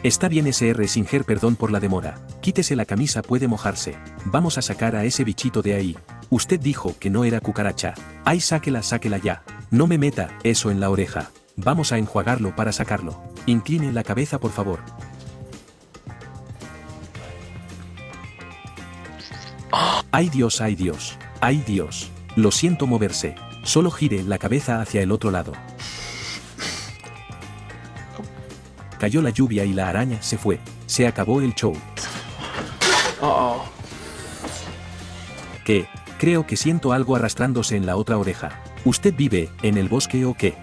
Está bien SR Singer, perdón por la demora. Quítese la camisa, puede mojarse. Vamos a sacar a ese bichito de ahí. Usted dijo que no era cucaracha. Ay, sáquela, sáquela ya. No me meta eso en la oreja. Vamos a enjuagarlo para sacarlo. Incline la cabeza, por favor. Ay Dios, ay Dios. Ay Dios. Lo siento moverse. Solo gire la cabeza hacia el otro lado. Cayó la lluvia y la araña se fue. Se acabó el show. ¿Qué? Creo que siento algo arrastrándose en la otra oreja. ¿Usted vive en el bosque o qué?